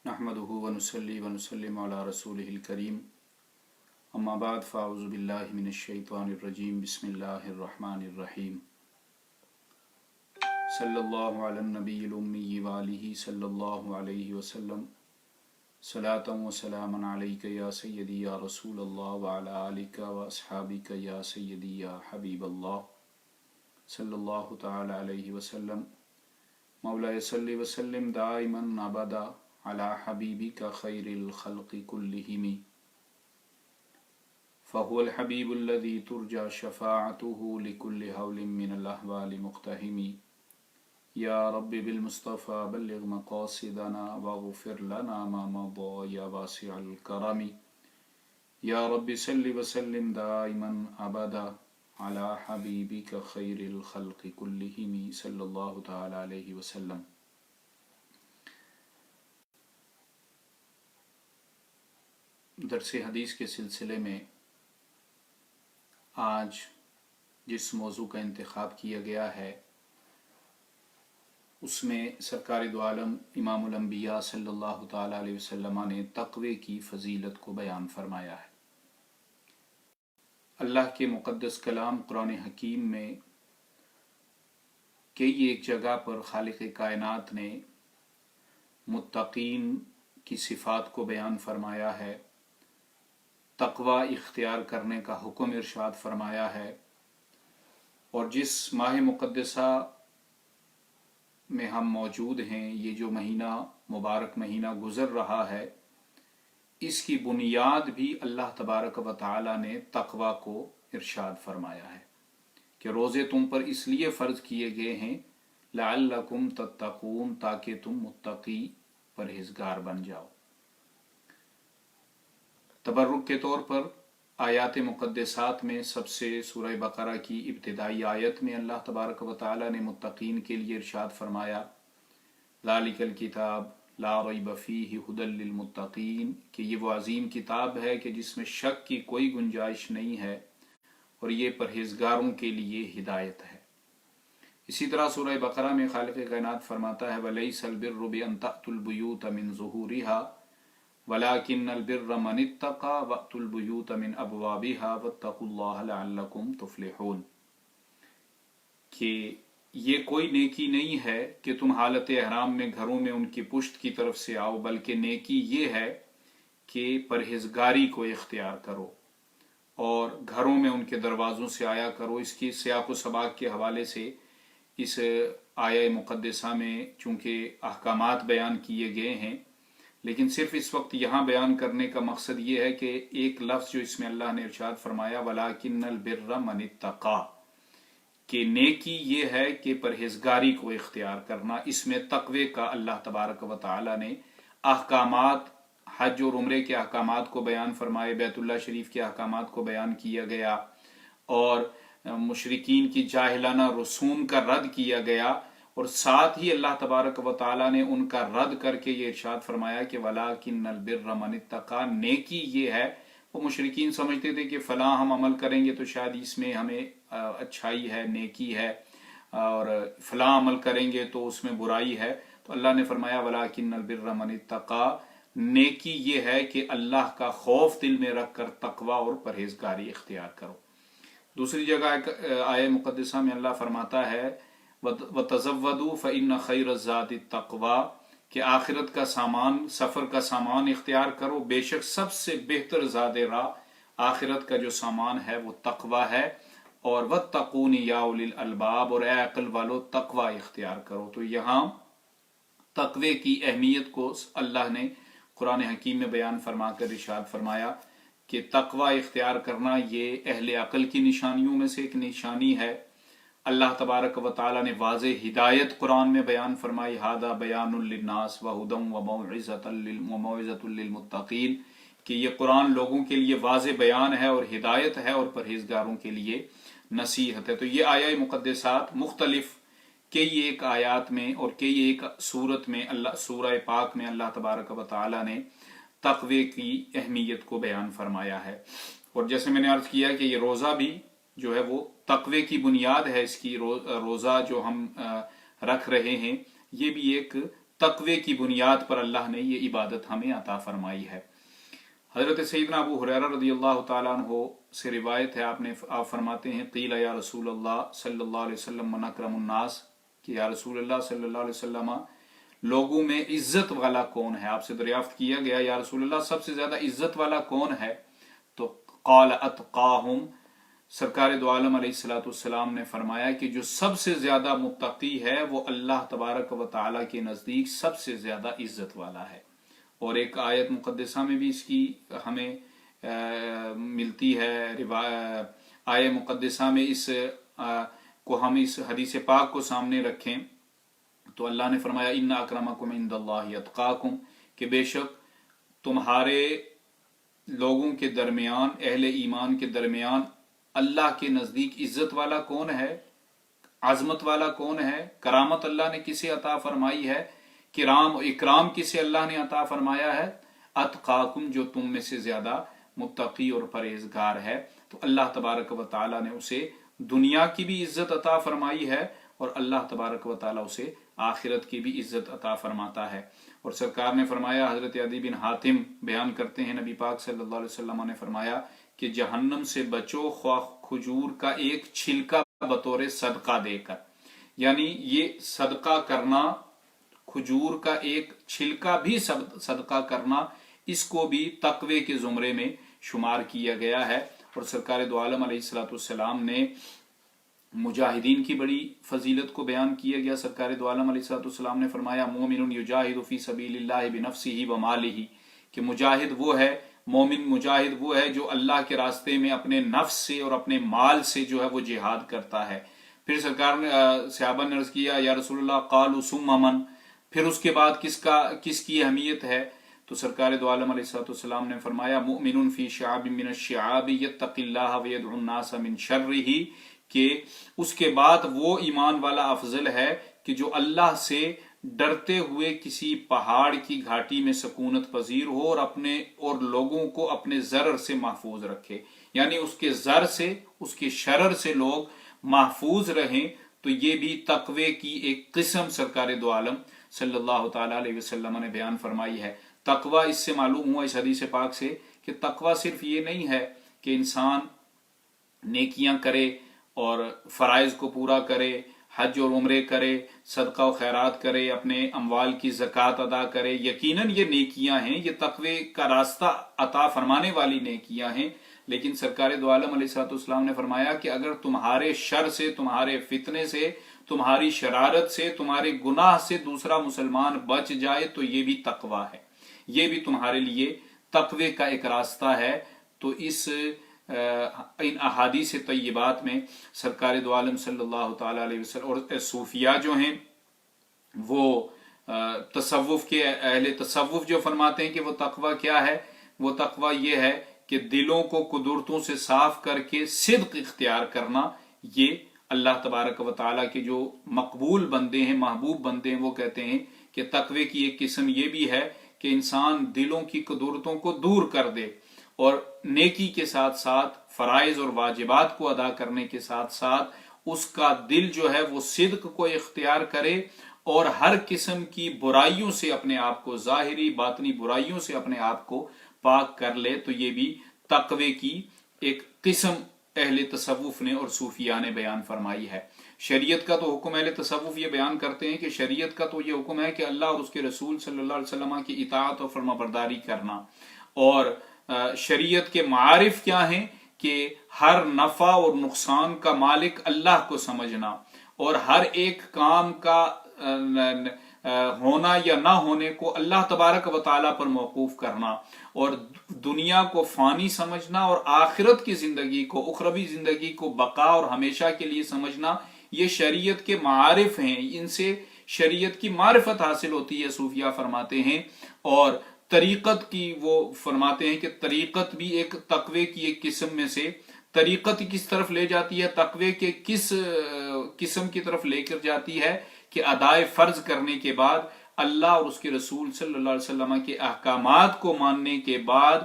نحمده ونصلي ونسلم على رسوله الكريم اما بعد فاعوذ بالله من الشیطان الرجیم بسم اللہ الرحمن الرحیم صلی اللہ علی النبی الامی وآلہ صلی اللہ علیہ وسلم صلاة و سلاما علیک یا سیدی یا رسول اللہ وعلی آلک و اصحابک یا سیدی یا حبیب اللہ صلی اللہ تعالی علیہ وسلم مولا صلی وسلم دائما ابدا علی حبیبک خیر الخلق کلہم فهو الحبیب الذی ترجى شفاعته لكل حول من الاحوال مقتحم یا رب بالمصطفى بلغ مقاصدنا واغفر لنا ما مضى یا واسع الکرم یا رب صل وسلم دائما ابدا علی حبیبک خیر الخلق کلہم صلی اللہ تعالی علیہ وسلم۔ درس حدیث کے سلسلے میں آج جس موضوع کا انتخاب کیا گیا ہے اس میں سرکار دو عالم امام الانبیاء صلی اللہ تعالی علیہ وسلم نے تقوی کی فضیلت کو بیان فرمایا ہے۔ اللہ کے مقدس کلام قرآن حکیم میں کئی ایک جگہ پر خالق کائنات نے متقین کی صفات کو بیان فرمایا ہے، تقوی اختیار کرنے کا حکم ارشاد فرمایا ہے، اور جس ماہ مقدسہ میں ہم موجود ہیں، یہ جو مہینہ مبارک مہینہ گزر رہا ہے، اس کی بنیاد بھی اللہ تبارک و تعالی نے تقوی کو ارشاد فرمایا ہے کہ روزے تم پر اس لیے فرض کیے گئے ہیں لعلکم تتقون، تاکہ تم متقی پرہیزگار بن جاؤ۔ تبرک کے طور پر آیات مقدسات میں سب سے سورہ بقرہ کی ابتدائی آیت میں اللہ تبارک و تعالی نے متقین کے لیے ارشاد فرمایا ذالک الکتاب لا ریب فیہ ھدی للمتقین، کہ یہ وہ عظیم کتاب ہے کہ جس میں شک کی کوئی گنجائش نہیں ہے اور یہ پرہیزگاروں کے لیے ہدایت ہے۔ اسی طرح سورہ بقرہ میں خالق کائنات فرماتا ہے وَلَيْسَ الْبِرُّ بِأَن تَأْتُوا الْبُيُوتَ مِن ظُهُورِهَا وَلَكِنَّ الْبِرَّ مَنِ اتَّقَى وَأْتُوا الْبُيُوتَ مِنْ أَبْوَابِهَا وَاتَّقُوا اللَّهَ لَعَلَّكُمْ تُفْلِحُونَ، کہ یہ کوئی نیکی نہیں ہے کہ تم حالت احرام میں گھروں میں ان کی پشت کی طرف سے آؤ، بلکہ نیکی یہ ہے کہ پرہیزگاری کو اختیار کرو اور گھروں میں ان کے دروازوں سے آیا کرو۔ اس کی سیاق و سباق کے حوالے سے اس آیہ مقدسہ میں چونکہ احکامات بیان کیے گئے ہیں، لیکن صرف اس وقت یہاں بیان کرنے کا مقصد یہ ہے کہ ایک لفظ جو اس میں اللہ نے ارشاد فرمایا وَلَكِنَّ الْبِرَّ مَنِ اتَّقَى، کہ نیکی یہ ہے کہ پرہیزگاری کو اختیار کرنا۔ اس میں تقوی کا اللہ تبارک و تعالی نے احکامات، حج اور عمرے کے احکامات کو بیان فرمائے، بیت اللہ شریف کے احکامات کو بیان کیا گیا، اور مشرکین کی جاہلانہ رسوم کا رد کیا گیا، اور ساتھ ہی اللہ تبارک و تعالی نے ان کا رد کر کے یہ ارشاد فرمایا کہ وَلَكِنَّ الْبِرَّ مَنِ اتَّقَى، نیکی یہ ہے۔ وہ مشرکین سمجھتے تھے کہ فلاں ہم عمل کریں گے تو شاید اس میں ہمیں اچھائی ہے، نیکی ہے، اور فلاں عمل کریں گے تو اس میں برائی ہے، تو اللہ نے فرمایا وَلَكِنَّ الْبِرَّ مَنِ اتَّقَى، نیکی یہ ہے کہ اللہ کا خوف دل میں رکھ کر تقوی اور پرہیزگاری اختیار کرو۔ دوسری جگہ آیہ مقدسہ میں اللہ فرماتا ہے وَتَزَوَّدُوا فَإِنَّ خَيْرَ الزَّادِ التَّقْوَىٰ، کہ آخرت کا سامان، سفر کا سامان اختیار کرو، بے شک سب سے بہتر زاد راہ آخرت کا جو سامان ہے وہ تقوی ہے، اور وَاتَّقُونِ يَا أُولِي الْأَلْبَابِ، اور اے عقل والو تقوی اختیار کرو۔ تو یہاں تقوی کی اہمیت کو اللہ نے قرآن حکیم میں بیان فرما کر ارشاد فرمایا کہ تقوی اختیار کرنا یہ اہل عقل کی نشانیوں میں سے ایک نشانی ہے۔ اللہ تبارک و تعالی نے واضح ہدایت قرآن میں بیان فرمائی ھذا بیان للناس وہدی وموعظۃ للمتقین، کہ یہ قرآن لوگوں کے لیے واضح بیان ہے اور ہدایت ہے اور پرہیزگاروں کے لیے نصیحت ہے۔ تو یہ آیہ مقدسات مختلف کئی ایک آیات میں اور کئی ایک صورت میں سورہ پاک میں اللہ تبارک و تعالی نے تقوی کی اہمیت کو بیان فرمایا ہے۔ اور جیسے میں نے عرض کیا کہ یہ روزہ بھی جو ہے وہ تقوی کی بنیاد ہے، اس کی روزہ جو ہم رکھ رہے ہیں یہ بھی ایک تقوی کی بنیاد پر اللہ نے یہ عبادت ہمیں عطا فرمائی ہے۔ حضرت سیدنا ابو ہریرہ رضی اللہ تعالیٰ عنہ سے روایت ہے، آپ فرماتے ہیں قیل یا رسول اللہ صلی اللہ علیہ وسلم من اکرم الناس، کہ یا رسول اللہ صلی اللہ علیہ وسلم لوگوں میں عزت والا کون ہے؟ آپ سے دریافت کیا گیا یا رسول اللہ سب سے زیادہ عزت والا کون ہے؟ تو قال اتقاہم، سرکار دو عالم علیہ الصلوۃ والسلام نے فرمایا کہ جو سب سے زیادہ متقی ہے وہ اللہ تبارک و تعالیٰ کے نزدیک سب سے زیادہ عزت والا ہے۔ اور ایک آیت مقدسہ میں بھی اس کی ہمیں ملتی ہے، آیت مقدسہ میں اس کو ہم اس حدیث پاک کو سامنے رکھیں تو اللہ نے فرمایا ان اکرمکم عند اللہ اتقاکم، کہ بے شک تمہارے لوگوں کے درمیان، اہل ایمان کے درمیان اللہ کے نزدیک عزت والا کون ہے، عظمت والا کون ہے، کرامت اللہ نے کسے عطا فرمائی ہے، کرام اکرام کسے اللہ نے عطا فرمایا ہے، اتقاکم، جو تم میں سے زیادہ متقی اور پرہیزگار ہے۔ تو اللہ تبارک و تعالیٰ نے اسے دنیا کی بھی عزت عطا فرمائی ہے اور اللہ تبارک و تعالیٰ اسے آخرت کی بھی عزت عطا فرماتا ہے۔ اور سرکار نے فرمایا، حضرت عدی بن حاتم بیان کرتے ہیں، نبی پاک صلی اللہ علیہ وسلم نے فرمایا کہ جہنم سے بچو خواہ کھجور کا ایک چھلکا بطور صدقہ دے کر، یعنی یہ صدقہ کرنا، کھجور کا ایک چھلکا بھی صدقہ کرنا، اس کو بھی تقوی کے زمرے میں شمار کیا گیا ہے۔ اور سرکار دو عالم علیہ الصلوۃ والسلام نے مجاہدین کی بڑی فضیلت کو بیان کیا گیا۔ سرکار دو عالم علیہ الصلوۃ والسلام نے فرمایا مومن یجاہد فی سبیل اللہ بنفسہ ومالہ، کہ مجاہد وہ ہے، مومن مجاہد وہ ہے جو اللہ کے راستے میں اپنے نفس سے اور اپنے مال سے جو ہے وہ جہاد کرتا ہے۔ پھر سرکار نے صحابہ نے عرض کیا یا رسول اللہ قالوا ثم من، پھر اس کے بعد کس کی اہمیت ہے؟ تو سرکار دو عالم علیہ الصلوۃ والسلام نے فرمایا مؤمن فی شعب من الشعاب یتقی اللہ ویدعو الناس من شرہ، کہ اس کے بعد وہ ایمان والا افضل ہے کہ جو اللہ سے ڈرتے ہوئے کسی پہاڑ کی گھاٹی میں سکونت پذیر ہو اور لوگوں کو اپنے ضرر سے محفوظ رکھے، یعنی اس کے ضر سے، اس کے شرر سے لوگ محفوظ رہیں۔ تو یہ بھی تقوی کی ایک قسم سرکار دو عالم صلی اللہ تعالیٰ علیہ وسلم نے بیان فرمائی ہے۔ تقوی، اس سے معلوم ہوا اس حدیث پاک سے کہ تقوی صرف یہ نہیں ہے کہ انسان نیکیاں کرے اور فرائض کو پورا کرے، حج اور عمرے کرے، صدقہ و خیرات کرے، اپنے اموال کی زکوٰۃ ادا کرے، یقیناً یہ نیکیاں ہیں، یہ تقوی کا راستہ عطا فرمانے والی نیکیاں ہیں، لیکن سرکار دو عالم علیہ الصلوۃ والسلام نے فرمایا کہ اگر تمہارے شر سے، تمہارے فتنے سے، تمہاری شرارت سے، تمہارے گناہ سے دوسرا مسلمان بچ جائے تو یہ بھی تقوی ہے، یہ بھی تمہارے لیے تقوی کا ایک راستہ ہے۔ تو ان احادیث طیبات میں سرکار دو عالم صلی اللہ تعالیٰ علیہ وسلم اور صوفیاء جو ہیں وہ تصوف کے اہل تصوف جو فرماتے ہیں کہ وہ تقوی کیا ہے، وہ تقوی یہ ہے کہ دلوں کو قدرتوں سے صاف کر کے صدق اختیار کرنا۔ یہ اللہ تبارک و تعالیٰ کے جو مقبول بندے ہیں، محبوب بندے ہیں، وہ کہتے ہیں کہ تقوی کی ایک قسم یہ بھی ہے کہ انسان دلوں کی قدرتوں کو دور کر دے اور نیکی کے ساتھ ساتھ فرائض اور واجبات کو ادا کرنے کے ساتھ ساتھ اس کا دل جو ہے وہ صدق کو اختیار کرے اور ہر قسم کی برائیوں سے اپنے آپ کو، ظاہری باطنی برائیوں سے اپنے آپ کو پاک کر لے۔ تو یہ بھی تقوی کی ایک قسم اہل تصوف نے اور صوفیاء نے بیان فرمائی ہے۔ شریعت کا تو حکم اہل تصوف یہ بیان کرتے ہیں کہ شریعت کا تو یہ حکم ہے کہ اللہ اور اس کے رسول صلی اللہ علیہ وسلم کی اطاعت اور فرمانبرداری کرنا، اور شریعت کے معارف کیا ہیں کہ ہر نفع اور نقصان کا مالک اللہ کو سمجھنا اور ہر ایک کام کا ہونا یا نہ ہونے کو اللہ تبارک و تعالیٰ پر موقوف کرنا، اور دنیا کو فانی سمجھنا اور آخرت کی زندگی کو، اخروی زندگی کو بقا اور ہمیشہ کے لیے سمجھنا، یہ شریعت کے معارف ہیں، ان سے شریعت کی معرفت حاصل ہوتی ہے، صوفیاء فرماتے ہیں۔ اور طریقت کی وہ فرماتے ہیں کہ طریقت بھی ایک تقوی کی ایک قسم میں سے، طریقت کس طرف لے جاتی ہے، تقوی کے کس قسم کی طرف لے کر جاتی ہے کہ ادائے فرض کرنے کے بعد اللہ اور اس کے رسول صلی اللہ علیہ وسلم کے احکامات کو ماننے کے بعد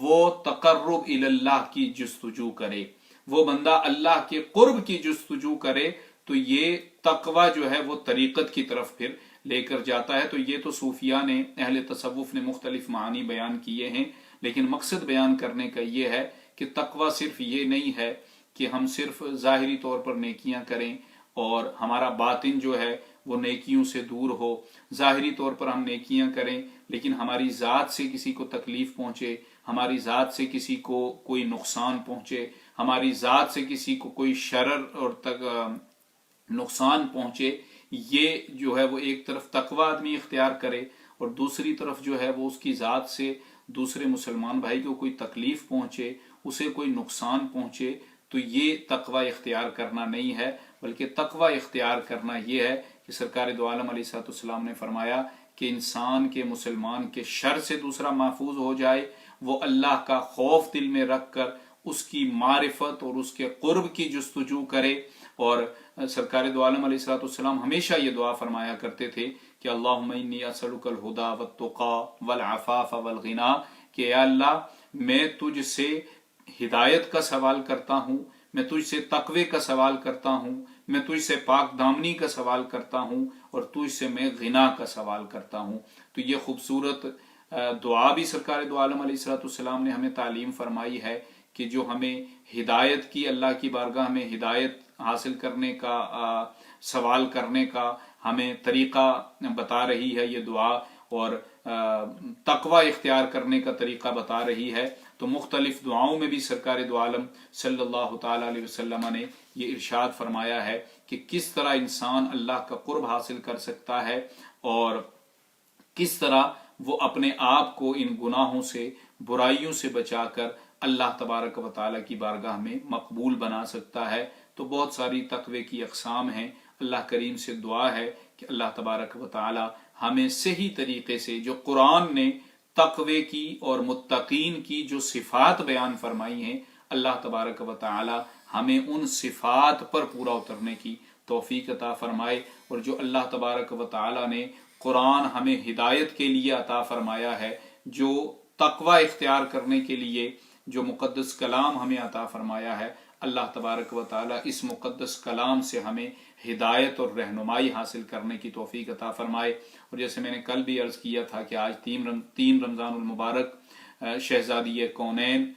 وہ تقرب الی اللہ کی جستجو کرے، وہ بندہ اللہ کے قرب کی جستجو کرے، تو یہ تقوی جو ہے وہ طریقت کی طرف پھر لے کر جاتا ہے۔ تو یہ تو صوفیاء نے، اہل تصوف نے مختلف معانی بیان کیے ہیں، لیکن مقصد بیان کرنے کا یہ ہے کہ تقوی صرف یہ نہیں ہے کہ ہم صرف ظاہری طور پر نیکیاں کریں اور ہمارا باطن جو ہے وہ نیکیوں سے دور ہو۔ ظاہری طور پر ہم نیکیاں کریں لیکن ہماری ذات سے کسی کو تکلیف پہنچے، ہماری ذات سے کسی کو کوئی نقصان پہنچے، ہماری ذات سے کسی کو کوئی شرر اور نقصان پہنچے، یہ جو ہے وہ ایک طرف تقوی آدمی اختیار کرے اور دوسری طرف جو ہے وہ اس کی ذات سے دوسرے مسلمان بھائی کو کوئی تکلیف پہنچے، اسے کوئی نقصان پہنچے، تو یہ تقوی اختیار کرنا نہیں ہے، بلکہ تقوی اختیار کرنا یہ ہے کہ سرکار دو عالم علیہ السلام نے فرمایا کہ انسان کے، مسلمان کے شر سے دوسرا محفوظ ہو جائے، وہ اللہ کا خوف دل میں رکھ کر اس کی معرفت اور اس کے قرب کی جستجو کرے۔ اور سرکار دو عالم علیہ السلام ہمیشہ یہ دعا فرمایا کرتے تھے کہ اللہم انی اسألک الہدی والتقی والعفاف والغنی، کہ اے اللہ میں تجھ سے ہدایت کا سوال کرتا ہوں، میں تجھ سے تقوی کا سوال کرتا ہوں، میں تجھ سے پاک دامنی کا سوال کرتا ہوں، اور تجھ سے میں غنا کا سوال کرتا ہوں۔ تو یہ خوبصورت دعا بھی سرکار دو عالم علیہ السلام نے ہمیں تعلیم فرمائی ہے کہ جو ہمیں ہدایت کی، اللہ کی بارگاہ میں ہدایت حاصل کرنے کا، سوال کرنے کا ہمیں طریقہ بتا رہی ہے یہ دعا، اور تقوی اختیار کرنے کا طریقہ بتا رہی ہے۔ تو مختلف دعاؤں میں بھی سرکار دو عالم صلی اللہ تعالی علیہ وسلم نے یہ ارشاد فرمایا ہے کہ کس طرح انسان اللہ کا قرب حاصل کر سکتا ہے اور کس طرح وہ اپنے آپ کو ان گناہوں سے، برائیوں سے بچا کر اللہ تبارک و تعالیٰ کی بارگاہ میں مقبول بنا سکتا ہے۔ تو بہت ساری تقوی کی اقسام ہیں۔ اللہ کریم سے دعا ہے کہ اللہ تبارک و تعالیٰ ہمیں صحیح طریقے سے جو قرآن نے تقوی کی اور متقین کی جو صفات بیان فرمائی ہیں، اللہ تبارک و تعالیٰ ہمیں ان صفات پر پورا اترنے کی توفیق عطا فرمائے، اور جو اللہ تبارک و تعالیٰ نے قرآن ہمیں ہدایت کے لیے عطا فرمایا ہے، جو تقوی اختیار کرنے کے لیے جو مقدس کلام ہمیں عطا فرمایا ہے، اللہ تبارک و تعالیٰ اس مقدس کلام سے ہمیں ہدایت اور رہنمائی حاصل کرنے کی توفیق عطا فرمائے۔ اور جیسے میں نے کل بھی عرض کیا تھا کہ آج 3 رمضان المبارک شہزادی کونین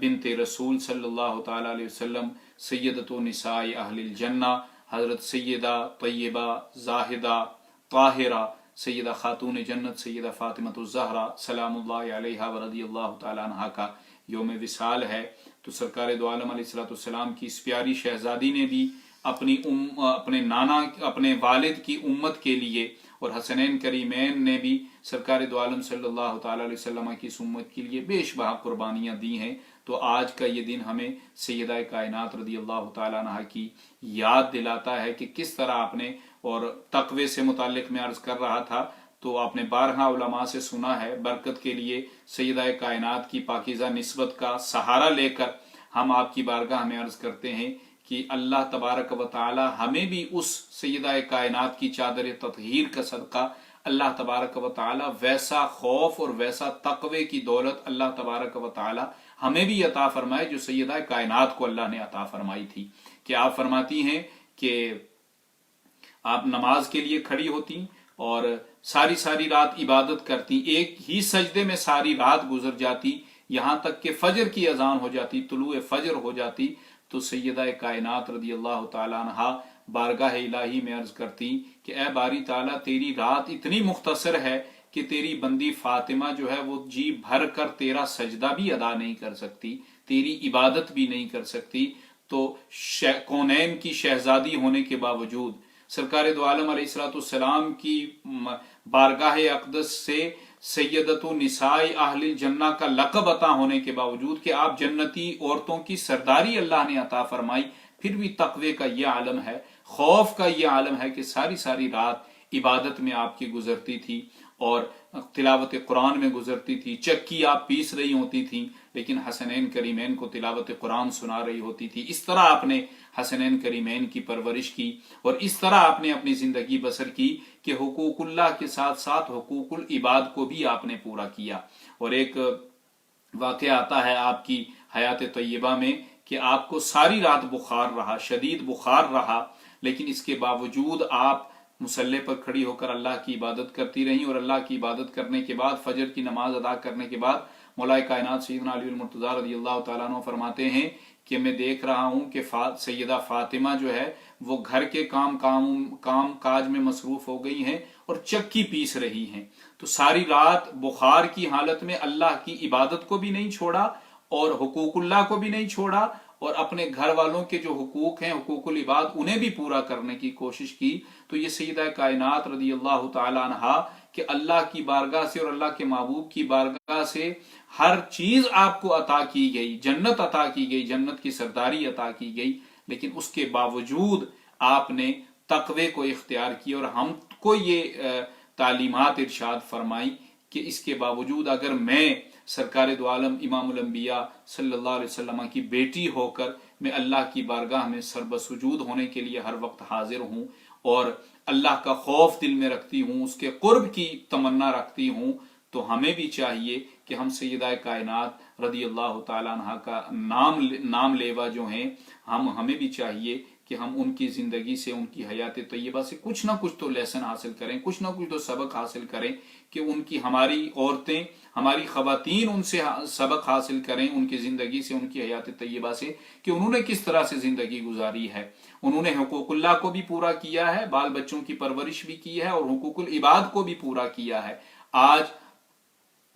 بنت رسول صلی اللہ تعالی علیہ وسلم، سیدۃ نساء اہل الجنہ، حضرت سیدہ طیبہ زاہدہ طاہرہ سیدہ خاتون جنت سیدہ فاطمۃ الزہرا سلام اللہ علیہا ورضی اللہ تعالی عنہا کا یوم وصال ہے۔ تو سرکار دو عالم علیہ السلام کی اس پیاری شہزادی نے بھی اپنے والد کی امت کے لیے، اور حسنین کریمین نے بھی سرکار دو عالم صلی اللہ تعالی علیہ وسلم کی اس امت کے لیے بے شبہ قربانیاں دی ہیں۔ تو آج کا یہ دن ہمیں سیدہ کائنات رضی اللہ تعالیٰ عنہ کی یاد دلاتا ہے کہ کس طرح آپ نے، اور تقوی سے متعلق میں عرض کر رہا تھا تو آپ نے بارہا علماء سے سنا ہے، برکت کے لیے سیدہ کائنات کی پاکیزہ نسبت کا سہارا لے کر ہم آپ کی بارگاہ میں عرض کرتے ہیں کہ اللہ تبارک و تعالی ہمیں بھی اس سیدہ کائنات کی چادر تطہیر کا صدقہ اللہ تبارک و تعالی ویسا خوف اور ویسا تقوی کی دولت اللہ تبارک و تعالی ہمیں بھی عطا فرمائے جو سیدہ کائنات کو اللہ نے عطا فرمائی تھی۔ کہ آپ فرماتی ہیں کہ آپ نماز کے لیے کھڑی ہوتی اور ساری رات عبادت کرتی، ایک ہی سجدے میں ساری رات گزر جاتی، یہاں تک کہ فجر کی اذان ہو جاتی، طلوع فجر ہو جاتی، تو سیدہ کائنات رضی اللہ تعالیٰ عنہا بارگاہ الہی میں عرض کرتی کہ اے باری تعالیٰ، تیری رات اتنی مختصر ہے کہ تیری بندی فاطمہ جو ہے وہ جی بھر کر تیرا سجدہ بھی ادا نہیں کر سکتی، تیری عبادت بھی نہیں کر سکتی۔ تو کونین کی شہزادی ہونے کے باوجود، سرکار دو عالم علیہ السلام کی بارگاہ اقدس سے سیدۃ نساء اہل الجنہ کا لقب عطا ہونے کے باوجود کہ آپ جنتی عورتوں کی سرداری اللہ نے عطا فرمائی، پھر بھی تقوی کا یہ عالم ہے، خوف کا یہ عالم ہے کہ ساری رات عبادت میں آپ کی گزرتی تھی اور تلاوت قرآن میں گزرتی تھی، چکی آپ پیس رہی ہوتی تھیں لیکن حسنین کریمین کو تلاوت قرآن سنا رہی ہوتی تھی۔ اس طرح آپ نے حسنین کریمین کی پرورش کی اور اس طرح آپ نے اپنی زندگی بسر کی کہ حقوق اللہ کے ساتھ ساتھ حقوق العباد کو بھی آپ نے پورا کیا۔ اور ایک واقعہ آتا ہے آپ کی حیات طیبہ میں کہ آپ کو ساری رات بخار رہا، شدید بخار رہا، لیکن اس کے باوجود آپ مسلح پر کھڑی ہو کر اللہ کی عبادت کرتی رہیں، اور اللہ کی عبادت کرنے کے بعد فجر کی نماز ادا کرنے کے بعد مولا کائنات سیدنا علی المرتضیٰ رضی اللہ تعالیٰ عنہ فرماتے ہیں کہ میں دیکھ رہا ہوں کہ سیدہ فاطمہ جو ہے وہ گھر کے کام کاج میں مصروف ہو گئی ہیں اور چکی پیس رہی ہیں، تو ساری رات بخار کی حالت میں اللہ کی عبادت کو بھی نہیں چھوڑا اور حقوق اللہ کو بھی نہیں چھوڑا، اور اپنے گھر والوں کے جو حقوق ہیں، حقوق العباد، انہیں بھی پورا کرنے کی کوشش کی۔ تو یہ سیدہ کائنات رضی اللہ تعالی عنہا کہ اللہ کی بارگاہ سے اور اللہ کے محبوب کی بارگاہ سے ہر چیز آپ کو عطا کی گئی، جنت عطا کی گئی، جنت کی سرداری عطا کی گئی، لیکن اس کے باوجود آپ نے تقوی کو اختیار کیا، اور ہم کو یہ تعلیمات ارشاد فرمائی کہ اس کے باوجود اگر میں سرکار دو عالم امام الانبیاء صلی اللہ علیہ وسلم کی بیٹی ہو کر میں اللہ کی بارگاہ میں سربسجود ہونے کے لیے ہر وقت حاضر ہوں اور اللہ کا خوف دل میں رکھتی ہوں، اس کے قرب کی تمنا رکھتی ہوں، تو ہمیں بھی چاہیے کہ ہم سیدہ کائنات رضی اللہ تعالیٰ عنہ کا نام لیوا جو ہیں، ہمیں بھی چاہیے کہ ہم ان کی زندگی سے، ان کی حیات طیبہ سے کچھ نہ کچھ تو لیسن حاصل کریں، کچھ نہ کچھ تو سبق حاصل کریں، کہ ان کی ہماری عورتیں، ہماری خواتین ان سے سبق حاصل کریں، ان کی زندگی سے، ان کی حیات طیبہ سے، کہ انہوں نے کس طرح سے زندگی گزاری ہے۔ انہوں نے حقوق اللہ کو بھی پورا کیا ہے، بال بچوں کی پرورش بھی کی ہے، اور حقوق العباد کو بھی پورا کیا ہے۔ آج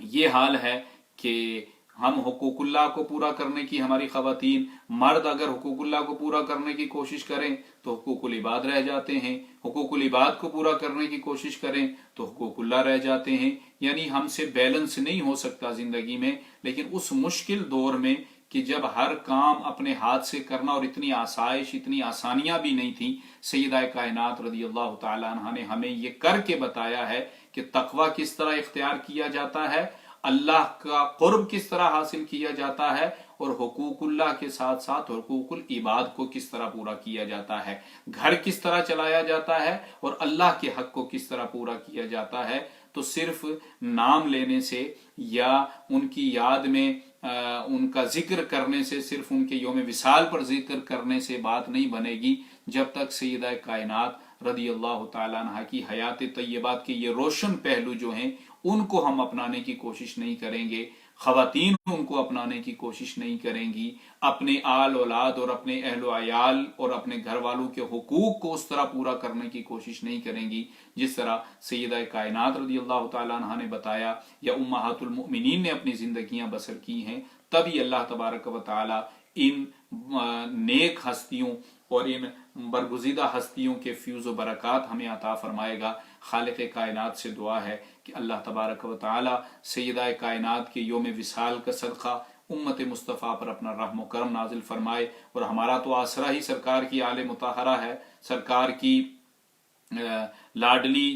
یہ حال ہے کہ ہم حقوق اللہ کو پورا کرنے کی، ہماری خواتین مرد اگر حقوق اللہ کو پورا کرنے کی کوشش کریں تو حقوق العباد رہ جاتے ہیں، حقوق العباد کو پورا کرنے کی کوشش کریں تو حقوق اللہ رہ جاتے ہیں، یعنی ہم سے بیلنس نہیں ہو سکتا زندگی میں۔ لیکن اس مشکل دور میں کہ جب ہر کام اپنے ہاتھ سے کرنا، اور اتنی آسائش، اتنی آسانیاں بھی نہیں تھیں، سیدہ کائنات رضی اللہ تعالی عنہ نے ہمیں یہ کر کے بتایا ہے کہ تقوی کس طرح اختیار کیا جاتا ہے، اللہ کا قرب کس طرح حاصل کیا جاتا ہے، اور حقوق اللہ کے ساتھ ساتھ حقوق العباد کو کس طرح پورا کیا جاتا ہے، گھر کس طرح چلایا جاتا ہے، اور اللہ کے حق کو کس طرح پورا کیا جاتا ہے۔ تو صرف نام لینے سے یا ان کی یاد میں ان کا ذکر کرنے سے، صرف ان کے یوم وصال پر ذکر کرنے سے بات نہیں بنے گی، جب تک سیدہ کائنات رضی اللہ تعالیٰ عنہ کی حیات طیبات کے یہ روشن پہلو جو ہیں ان کو ہم اپنانے کی کوشش نہیں کریں گے، خواتین ان کو اپنانے کی کوشش نہیں کریں گی، اپنے آل اولاد اور اپنے اہل و عیال اور اپنے گھر والوں کے حقوق کو اس طرح پورا کرنے کی کوشش نہیں کریں گی جس طرح سیدہ کائنات رضی اللہ تعالیٰ عنہ نے بتایا یا امہات المؤمنین نے اپنی زندگیاں بسر کی ہیں۔ تبھی اللہ تبارک و تعالی ان نیک ہستیوں اور ان برگزیدہ ہستیوں کے فیوز و برکات ہمیں عطا فرمائے گا۔ خالق کائنات سے دعا ہے کہ اللہ تبارک و تعالی سیدہ کائنات کے یوم وصال کا صدقہ امت مصطفیٰ پر اپنا رحم و کرم نازل فرمائے، اور ہمارا تو آسرا ہی سرکار کی آل مطہرہ ہے، سرکار کی لاڈلی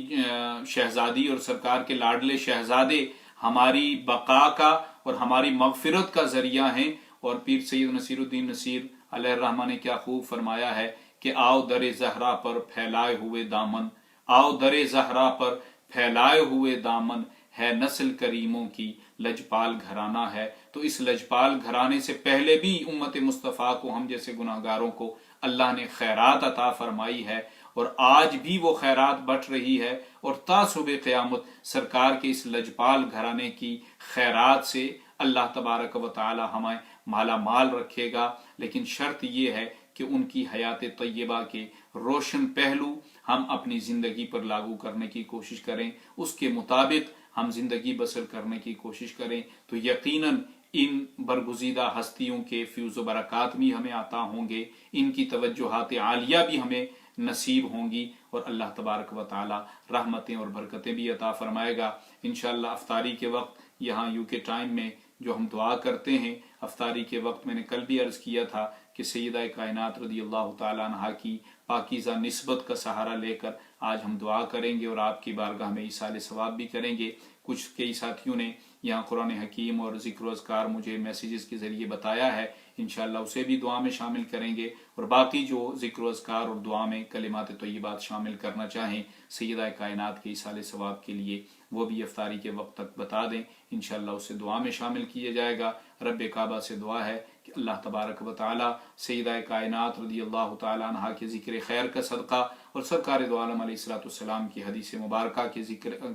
شہزادی اور سرکار کے لاڈلے شہزادے ہماری بقا کا اور ہماری مغفرت کا ذریعہ ہیں۔ اور پیر سید نصیر الدین نصیر علیہ الرحمہ نے کیا خوب فرمایا ہے کہ آؤ در زہرا پر پھیلائے ہوئے دامن، آؤ در زہرا پر پھیلائے ہوئے دامن، ہے نسل کریموں کی لجپال گھرانہ ہے۔ تو اس لجپال گھرانے سے پہلے بھی امت مصطفیٰ کو، ہم جیسے گناہ گاروں کو اللہ نے خیرات عطا فرمائی ہے، اور آج بھی وہ خیرات بٹ رہی ہے، اور تا صبح قیامت سرکار کے اس لجپال گھرانے کی خیرات سے اللہ تبارک و تعالی ہمیں مالا مال رکھے گا۔ لیکن شرط یہ ہے کہ ان کی حیات طیبہ کے روشن پہلو ہم اپنی زندگی پر لاگو کرنے کی کوشش کریں، اس کے مطابق ہم زندگی بسر کرنے کی کوشش کریں، تو یقیناً ان برگزیدہ ہستیوں کے فیوز و برکات بھی ہمیں عطا ہوں گے، ان کی توجہات عالیہ بھی ہمیں نصیب ہوں گی، اور اللہ تبارک و تعالی رحمتیں اور برکتیں بھی عطا فرمائے گا۔ انشاءاللہ افطاری کے وقت یہاں یو کے ٹائم میں جو ہم دعا کرتے ہیں، افطاری کے وقت میں نے کل بھی عرض کیا تھا کہ سیدہ کائنات رضی اللہ تعالیٰ عنہ کی پاکیزہ نسبت کا سہارا لے کر آج ہم دعا کریں گے، اور آپ کی بارگاہ میں ایصال ثواب بھی کریں گے۔ کچھ کئی ساتھیوں نے یہاں قرآن حکیم اور ذکر و اذکار مجھے میسیجز کے ذریعے بتایا ہے، انشاءاللہ اسے بھی دعا میں شامل کریں گے، اور باقی جو ذکر و اذکار اور دعا میں کلمات طیبات شامل کرنا چاہیں، سیدہ کائنات کے ایصال ثواب کے لیے وہ بھی افطاری کے وقت تک بتا دیں، انشاءاللہ اسے دعا میں شامل کیا جائے گا۔ رب کعبہ سے دعا ہے کہ اللہ تبارک و تعالی سیدہ کائنات رضی اللہ تعالی عنہا کے ذکر خیر کا صدقہ اور سرکار دو عالم علیہ الصلوۃ والسلام کی حدیث مبارکہ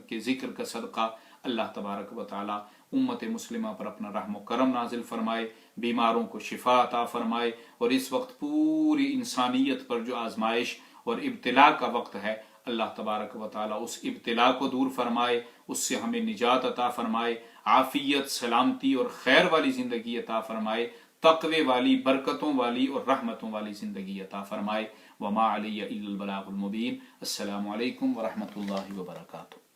کے ذکر کا صدقہ اللہ تبارک و تعالی امت مسلمہ پر اپنا رحم و کرم نازل فرمائے، بیماروں کو شفا عطا فرمائے، اور اس وقت پوری انسانیت پر جو آزمائش اور ابتلا کا وقت ہے، اللہ تبارک و تعالی اس ابتلا کو دور فرمائے، اس سے ہمیں نجات عطا فرمائے، عافیت، سلامتی اور خیر والی زندگی عطا فرمائے، تقوی والی، برکتوں والی اور رحمتوں والی زندگی عطا فرمائے۔ وما علی الا البلاغ المبین۔ السلام علیکم ورحمۃ اللہ وبرکاتہ۔